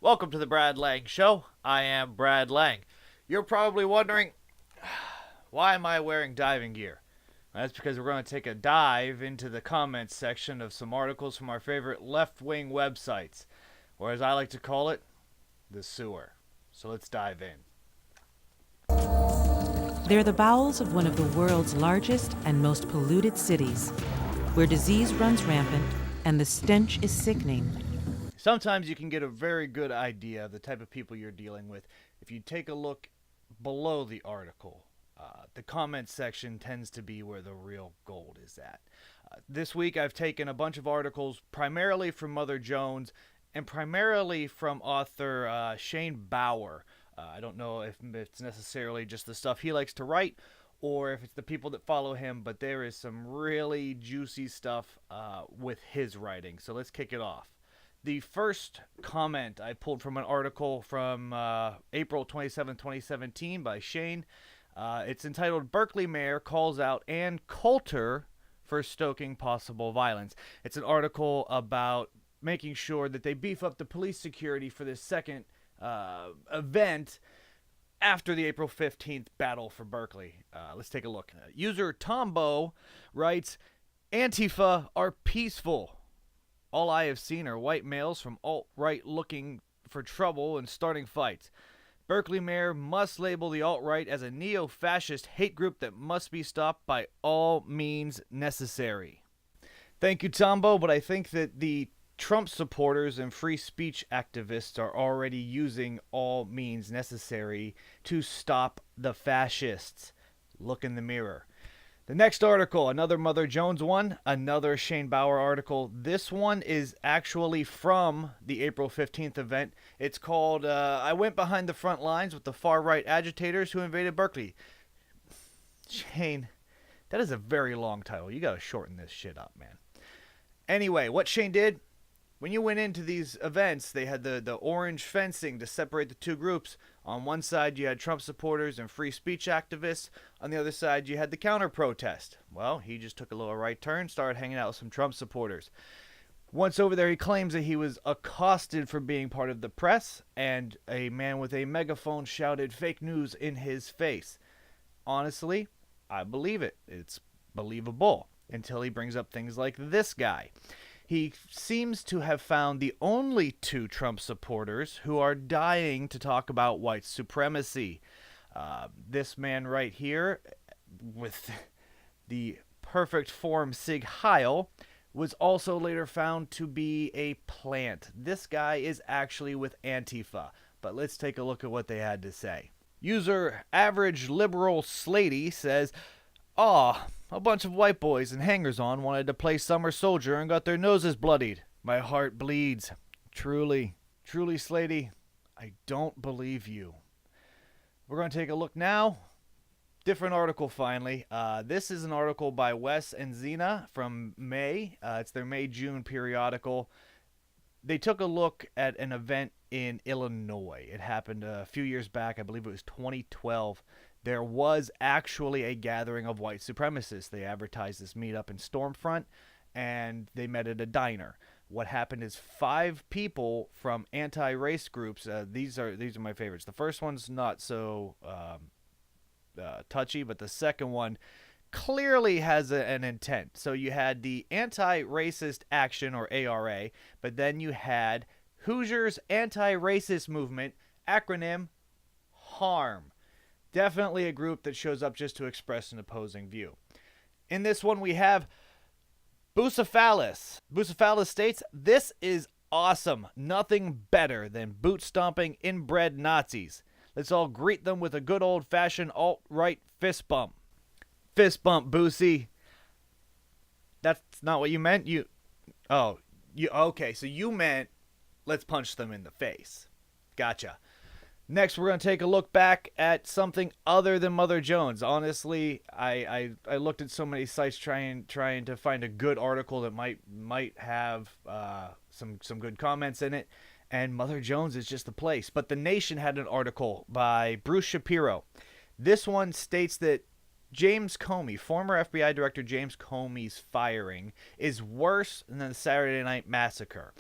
Welcome to the Brad Lang Show. I am Brad Lang. You're probably wondering, why am I wearing diving gear? That's because we're going to take a dive into the comments section of some articles from our favorite left-wing websites, or as I like to call it, the sewer. So let's dive in. They're the bowels of one of the world's largest and most polluted cities, where disease runs rampant and the stench is sickening. Sometimes you can get a very good idea of the type of people you're dealing with if you take a look below the article. The comments section tends to be where the real gold is at. This week I've taken a bunch of articles primarily from Mother Jones and primarily from author Shane Bauer. I don't know if it's necessarily just the stuff he likes to write or if it's the people that follow him, but there is some really juicy stuff with his writing. So let's kick it off. The first comment I pulled from an article from April 27, 2017 by Shane. It's entitled, Berkeley Mayor Calls Out Ann Coulter for Stoking Possible Violence. It's an article about making sure that they beef up the police security for this second event after the April 15th battle for Berkeley. Let's take a look. User Tombo writes, Antifa are peaceful. All I have seen are white males from alt-right looking for trouble and starting fights. Berkeley mayor must label the alt-right as a neo-fascist hate group that must be stopped by all means necessary. Thank you, Tombo, but I think that the Trump supporters and free speech activists are already using all means necessary to stop the fascists. Look in the mirror. The next article, another Mother Jones one, another Shane Bauer article. This one is actually from the April 15th event. It's called, I Went Behind the Front Lines with the Far-Right Agitators Who Invaded Berkeley. Shane, that is a very long title. You got to shorten this shit up, man. Anyway, what Shane did, when you went into these events, they had the orange fencing to separate the two groups. On one side, you had Trump supporters and free speech activists. On the other side, you had the counter-protest. Well, he just took a little right turn, started hanging out with some Trump supporters. Once over there, he claims that he was accosted for being part of the press, and a man with a megaphone shouted fake news in his face. Honestly, I believe it. It's believable until he brings up things like this guy. He seems to have found the only two Trump supporters who are dying to talk about white supremacy. This man right here, with the perfect form Sig Heil, was also later found to be a plant. This guy is actually with Antifa, but let's take a look at what they had to say. User Average Liberal Slady says, a bunch of white boys and hangers-on wanted to play summer soldier and got their noses bloodied. My heart bleeds. Truly, Slady, I don't believe you. We're going to take a look now. Different article, finally. This is an article by Wes and Zena from May. It's their May-June periodical. They took a look at an event in Illinois. It happened a few years back. I believe it was 2012. There was actually a gathering of white supremacists. They advertised this meetup in Stormfront, and they met at a diner. What happened is 5 people from anti-race groups. These are my favorites. The first one's not so touchy, but the second one clearly has an intent. So you had the Anti-Racist Action, or ARA, but then you had Hoosiers Anti-Racist Movement, acronym HARM. Definitely a group that shows up just to express an opposing view. In this one, we have Bucephalus. Bucephalus states, this is awesome. Nothing better than boot-stomping inbred Nazis. Let's all greet them with a good old-fashioned alt-right fist bump. Fist bump, Boosie. That's not what you meant? Okay, so you meant, let's punch them in the face. Gotcha. Next, we're going to take a look back at something other than Mother Jones. Honestly, I looked at so many sites trying to find a good article that might have some good comments in it, and Mother Jones is just the place. But The Nation had an article by Bruce Shapiro. This one states that James Comey, former FBI Director James Comey's firing, is worse than the Saturday Night Massacre.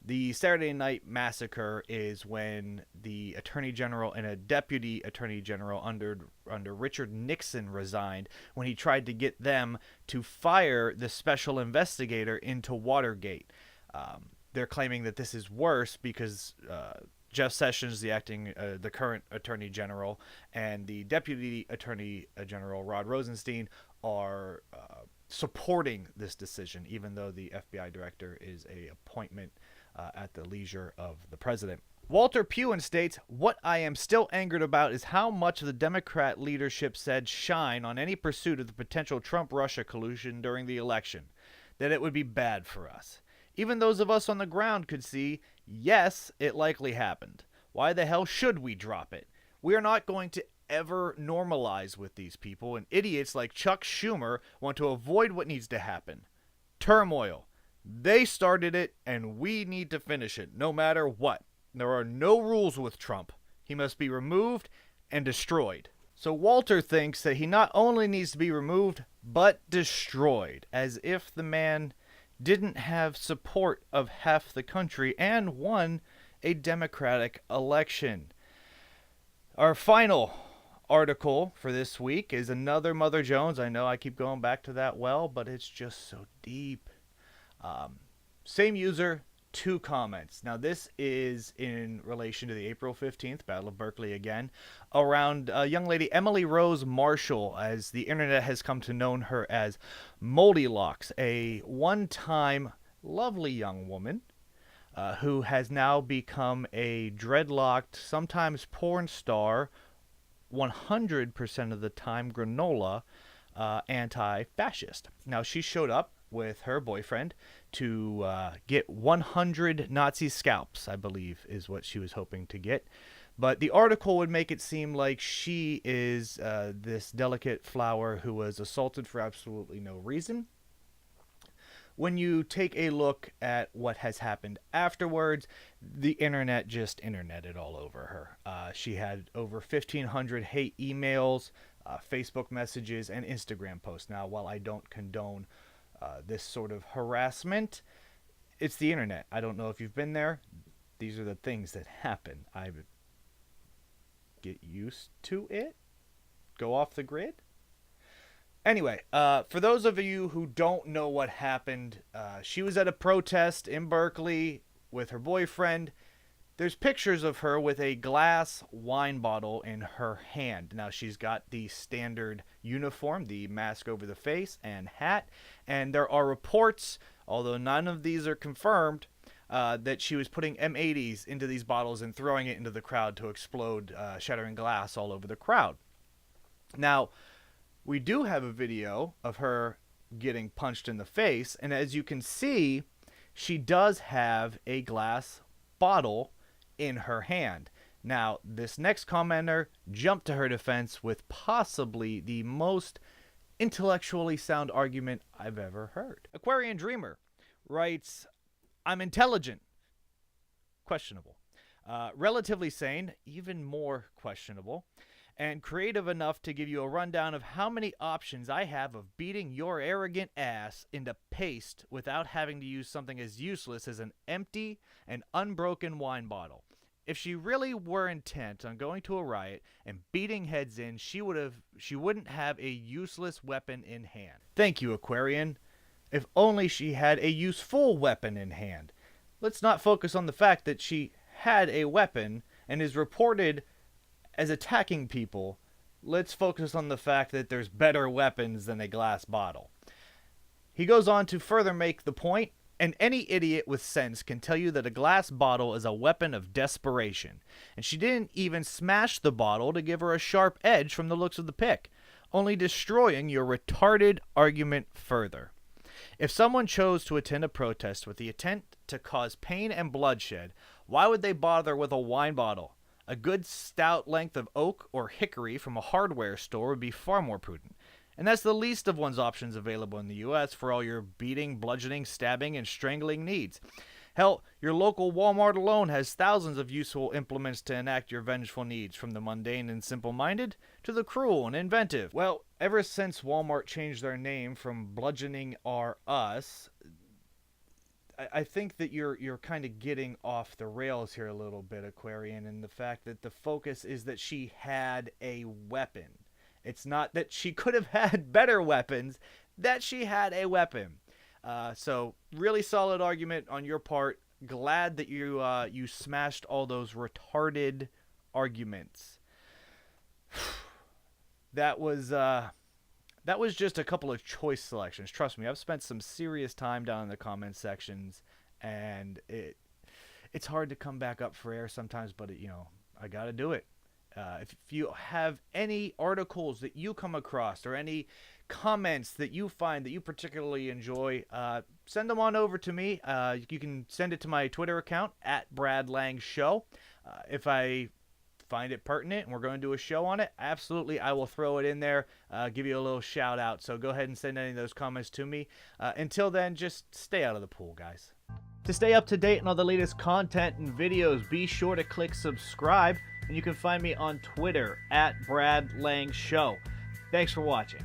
The Saturday Night Massacre is when the Attorney General and a Deputy Attorney General under Richard Nixon resigned when he tried to get them to fire the special investigator into Watergate. They're claiming that this is worse because Jeff Sessions, the current Attorney General, and the Deputy Attorney General, Rod Rosenstein, are supporting this decision, even though the FBI director is an appointment at the leisure of the president. Walter Pugin states, "What I am still angered about is how much the Democrat leadership said shine on any pursuit of the potential Trump-Russia collusion during the election, that it would be bad for us. Even those of us on the ground could see, yes, it likely happened. Why the hell should we drop it? We are not going to ever normalize with these people, and idiots like Chuck Schumer want to avoid what needs to happen. Turmoil. They started it, and we need to finish it, no matter what. There are no rules with Trump. He must be removed and destroyed." So Walter thinks that he not only needs to be removed, but destroyed, as if the man didn't have support of half the country and won a Democratic election. Our final article for this week is another Mother Jones. I know I keep going back to that well, but it's just so deep. Same user, 2 comments. Now this is in relation to the April 15th Battle of Berkeley again, around a young lady, Emily Rose Marshall, as the internet has come to know her as Moldylocks, a one-time lovely young woman who has now become a dreadlocked, sometimes porn star, 100% of the time granola, anti-fascist. Now she showed up with her boyfriend to get 100 Nazi scalps, I believe is what she was hoping to get. But the article would make it seem like she is this delicate flower who was assaulted for absolutely no reason. When you take a look at what has happened afterwards, the internet just interneted all over her. She had over 1,500 hate emails, Facebook messages, and Instagram posts. Now, while I don't condone this sort of harassment, it's the internet. I don't know if you've been there. These are the things that happen. I would get used to it. Go off the grid. Anyway, for those of you who don't know what happened, she was at a protest in Berkeley with her boyfriend. There's pictures of her with a glass wine bottle in her hand. Now, she's got the standard uniform, the mask over the face and hat. And there are reports, although none of these are confirmed, that she was putting M80s into these bottles and throwing it into the crowd to explode, shattering glass all over the crowd. Now, we do have a video of her getting punched in the face. And as you can see, she does have a glass bottle in her hand. Now, this next commenter jumped to her defense with possibly the most intellectually sound argument I've ever heard. Aquarian Dreamer writes, "I'm intelligent." Questionable. Relatively sane, even more questionable. And creative enough to give you a rundown of how many options I have of beating your arrogant ass into paste without having to use something as useless as an empty and unbroken wine bottle. If she really were intent on going to a riot and beating heads in, she wouldn't have a useless weapon in hand. Thank you, Aquarian. If only she had a useful weapon in hand. Let's not focus on the fact that she had a weapon and is reported as attacking people. Let's focus on the fact that there's better weapons than a glass bottle. He goes on to further make the point, and any idiot with sense can tell you that a glass bottle is a weapon of desperation. And she didn't even smash the bottle to give her a sharp edge from the looks of the pick, only destroying your retarded argument further. If someone chose to attend a protest with the intent to cause pain and bloodshed, why would they bother with a wine bottle? A good stout length of oak or hickory from a hardware store would be far more prudent. And that's the least of one's options available in the U.S. for all your beating, bludgeoning, stabbing, and strangling needs. Hell, your local Walmart alone has thousands of useful implements to enact your vengeful needs, from the mundane and simple-minded to the cruel and inventive. Well, ever since Walmart changed their name from Bludgeoning R Us, I think that you're kind of getting off the rails here a little bit, Aquarian, in the fact that the focus is that she had a weapon. It's not that she could have had better weapons, that she had a weapon. So really solid argument on your part. Glad that you smashed all those retarded arguments. That was just a couple of choice selections. Trust me, I've spent some serious time down in the comment sections, and it's hard to come back up for air sometimes, but I got to do it. If you have any articles that you come across or any comments that you find that you particularly enjoy, send them on over to me. You can send it to my Twitter account at Brad Lang Show. If I find it pertinent and we're going to do a show on it, absolutely, I will throw it in there, give you a little shout out. So go ahead and send any of those comments to me. Until then, just stay out of the pool, guys. To stay up to date on all the latest content and videos, be sure to click subscribe, and you can find me on Twitter at Brad Lang Show. Thanks for watching.